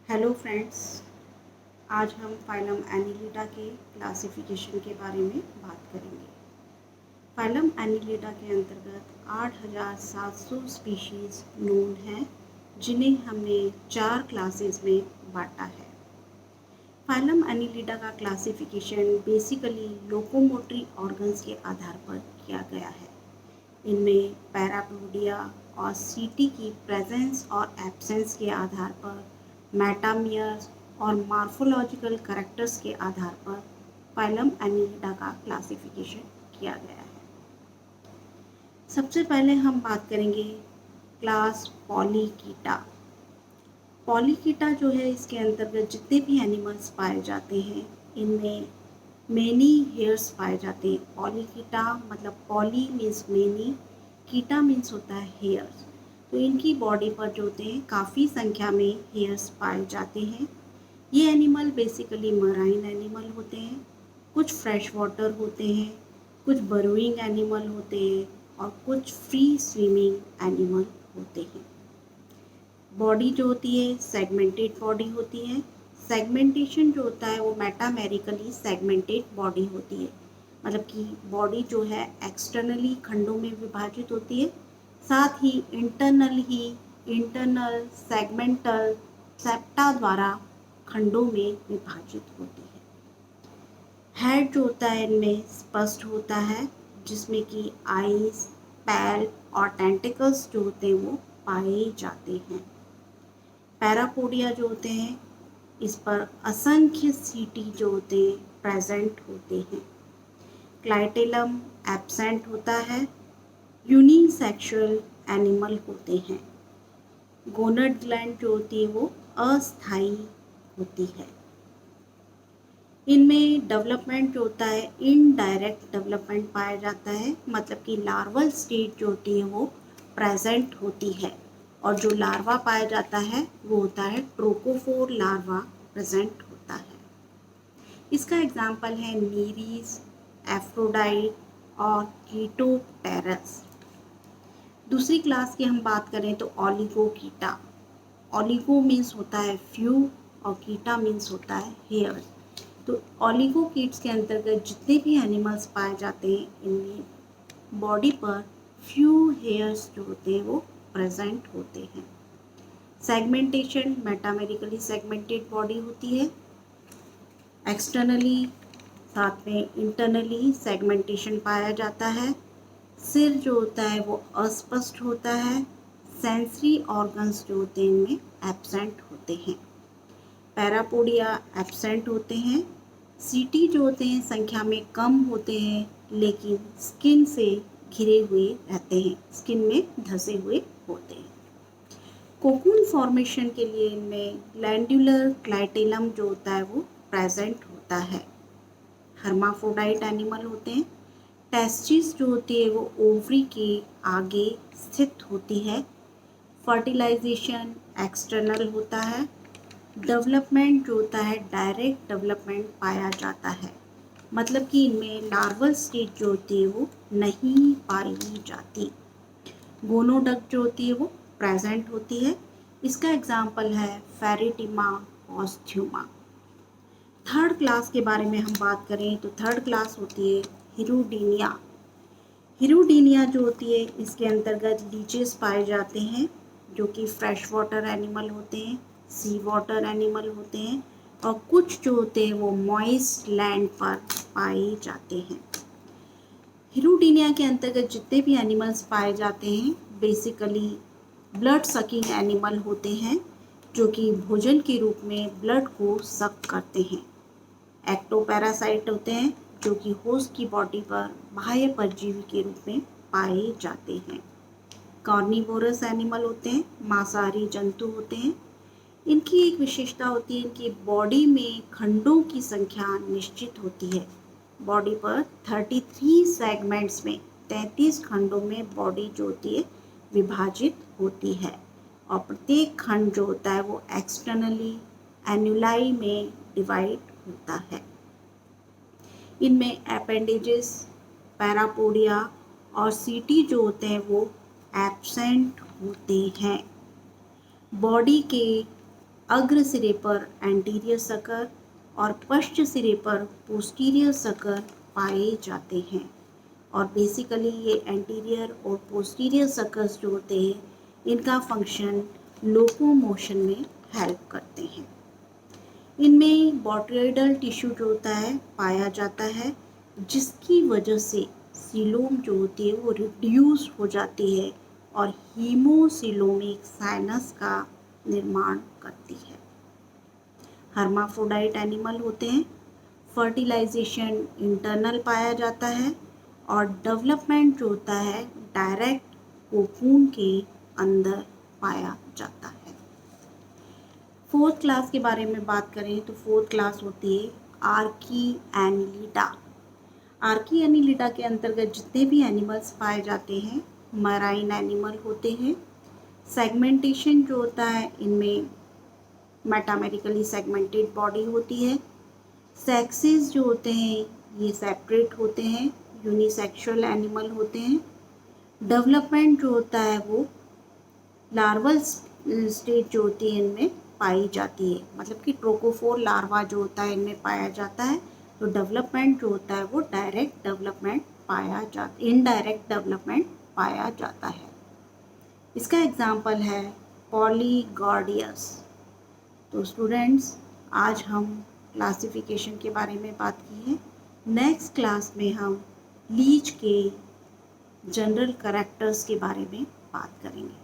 Hello friends. आज हम phylum Annelida के क्लासिफिकेशन के बारे में बात करेंगे। फाइलम एनिलिडा के अंतर्गत 8,700 स्पीशीज़ नोन हैं, जिन्हें हमने 4 क्लासेस में बांटा है। फाइलम एनिलिडा का क्लासिफिकेशन बेसिकली लोकोमोटरी ऑर्गन्स के आधार पर किया गया है। इनमें पैरापोडिया और सीटी की प्रेजेंस और एब्सेंस के आधार पर, मेटामियर्स और मॉर्फोलॉजिकल कैरेक्टर्स के आधार पर फाइलम एनिलिडा का क्लासिफिकेशन किया गया है। सबसे पहले हम बात करेंगे क्लास पॉलीकीटा। पॉलीकीटा जो है, इसके अंतर्गत जितने भी एनिमल्स पाए जाते हैं, इनमें मेनी हेयर्स पाए जाते हैं। पॉलीकीटा मतलब पॉली मीन्स मेनी, कीटा मीन्स होता है हेयर्स। तो इनकी बॉडी पर जो होते हैं काफ़ी संख्या में हेयर्स पाए जाते हैं। ये एनिमल बेसिकली मराइन एनिमल होते हैं, कुछ फ्रेश वाटर होते हैं, कुछ बर्रोइंग एनिमल होते हैं और कुछ फ्री स्विमिंग एनिमल होते हैं। बॉडी जो होती है सेगमेंटेड बॉडी होती है। सेगमेंटेशन जो होता है वो मेटामेरिकली सेगमेंटेड बॉडी होती है, मतलब कि बॉडी जो है एक्सटर्नली खंडों में विभाजित होती है, साथ ही इंटरनल सेगमेंटल सेप्टा द्वारा खंडों में विभाजित होती है। हेड जो होता है इनमें स्पष्ट होता है, जिसमें कि आईज, पैर और टेंटिकल्स जो होते हैं वो पाए जाते हैं। पैरापोडिया जो होते हैं, इस पर असंख्य सीटी जो होते हैं प्रेजेंट होते हैं। क्लाइटेलम एब्सेंट होता है। यूनिसेक्सुअल एनिमल होते हैं। गोनड ग्लैंड जो होती है वो अस्थायी होती है। इनमें डेवलपमेंट जो होता है इनडायरेक्ट डेवलपमेंट पाया जाता है, मतलब कि लार्वल स्टेज जो होती है वो प्रेजेंट होती है, और जो लार्वा पाया जाता है वो होता है ट्रोकोफोर लार्वा प्रेजेंट होता है। इसका एग्जाम्पल है नीरीज, एफ्रोडाइट और कीटोप्टेरस। दूसरी क्लास की हम बात करें तो ऑलिगोकीटा। ऑलिगो मीन्स होता है फ्यू और कीटा मीन्स होता है हेयर्स। तो ऑलिगोकीट्स के अंतर्गत जितने भी एनिमल्स पाए जाते हैं, इनमें बॉडी पर फ्यू हेयर्स जो होते हैं वो प्रेजेंट होते हैं। सेगमेंटेशन मेटामेरिकली सेगमेंटेड बॉडी होती है। एक्सटर्नली साथ में इंटरनली सेगमेंटेशन पाया जाता है। सिर जो होता है वो अस्पष्ट होता है। सेंसरी ऑर्गन्स जो होते हैं इनमें एब्सेंट होते हैं। पैरापोडिया एब्सेंट होते हैं। सीटी जो होते हैं संख्या में कम होते हैं, लेकिन स्किन से घिरे हुए रहते हैं, स्किन में धंसे हुए होते हैं। कोकून फॉर्मेशन के लिए इनमें ग्लैंडुलर क्लाइटेलम जो होता है वो प्रेजेंट होता है। हर्माफ्रोडाइट एनिमल होते हैं। टेस्टिस जो होती है वो ओवरी के आगे स्थित होती है। फर्टिलाइजेशन एक्सटर्नल होता है। डेवलपमेंट जो होता है डायरेक्ट डेवलपमेंट पाया जाता है, मतलब कि इनमें लार्वल स्टेज जो होती है वो नहीं पाई जाती। गोनोडक्ट जो होती है वो प्रेजेंट होती है। इसका एग्जाम्पल है फेरिटिमा ऑस्थ्यूमा। थर्ड क्लास के बारे में हम बात करें तो थर्ड क्लास होती है हिरुडीनिया। हिरुडीनिया जो होती है, इसके अंतर्गत लीचेस पाए जाते हैं, जो कि फ्रेश वाटर एनिमल होते हैं, सी वाटर एनिमल होते हैं, और कुछ जो होते हैं वो मॉइस्ट लैंड पर पाए जाते हैं। हिरुडीनिया के अंतर्गत जितने भी एनिमल्स पाए जाते हैं बेसिकली ब्लड सकिंग एनिमल होते हैं, जो कि भोजन के रूप में ब्लड को सक करते हैं। एक्टोपैरासाइट होते हैं, जो कि होस्ट की बॉडी पर बाह्य परजीवी के रूप में पाए जाते हैं। कार्निवोरस एनिमल होते हैं, मांसाहारी जंतु होते हैं। इनकी एक विशेषता होती है, इनकी बॉडी में खंडों की संख्या निश्चित होती है। बॉडी पर 33 सेगमेंट्स में 33 खंडों में बॉडी जो होती है विभाजित होती है, और प्रत्येक खंड जो होता है वो एक्सटर्नली एनुलाई में डिवाइड होता है। इनमें अपेंडेजेस, पैरापोडिया और सीटी जो होते हैं वो एब्सेंट होते हैं। बॉडी के अग्र सिरे पर एंटीरियर सकर और पश्च सिरे पर पोस्टीरियर सकर पाए जाते हैं। और बेसिकली ये एंटीरियर और पोस्टीरियर सर्कस जो होते हैं इनका फंक्शन लोकोमोशन में हेल्प करते हैं। इनमें बॉटरॉयडल टिश्यू जो होता है पाया जाता है, जिसकी वजह से सीलोम जो होती है वो रिड्यूस हो जाती है और हीमोसीलोमिक साइनस का निर्माण करती है। हर्माफ्रोडाइट एनिमल होते हैं। फर्टिलाइजेशन इंटरनल पाया जाता है और डेवलपमेंट जो होता है डायरेक्ट कोकून के अंदर पाया जाता है। फोर्थ क्लास के बारे में बात करें तो फोर्थ क्लास होती है आर्की एनिलिडा। आर्की एनिलिडा के अंतर्गत जितने भी एनिमल्स पाए जाते हैं मराइन एनिमल होते हैं। सेगमेंटेशन जो होता है इनमें मेटामेरिकली सेगमेंटेड बॉडी होती है। सेक्सेस जो होते हैं ये सेपरेट होते हैं, यूनिसेक्सुअल एनिमल होते हैं। डेवलपमेंट जो होता है वो लार्वल स्टेज जो होती है इनमें पाई जाती है, मतलब कि ट्रोकोफोर लार्वा जो होता है इनमें पाया जाता है। तो डेवलपमेंट जो होता है वो डायरेक्ट डेवलपमेंट पाया जाता, इनडायरेक्ट डेवलपमेंट पाया जाता है। इसका एग्जाम्पल है पॉलीगॉर्डियस। तो स्टूडेंट्स आज हम क्लासिफिकेशन के बारे में बात की है। नेक्स्ट क्लास में हम लीच के जनरल कैरेक्टर्स के बारे में बात करेंगे।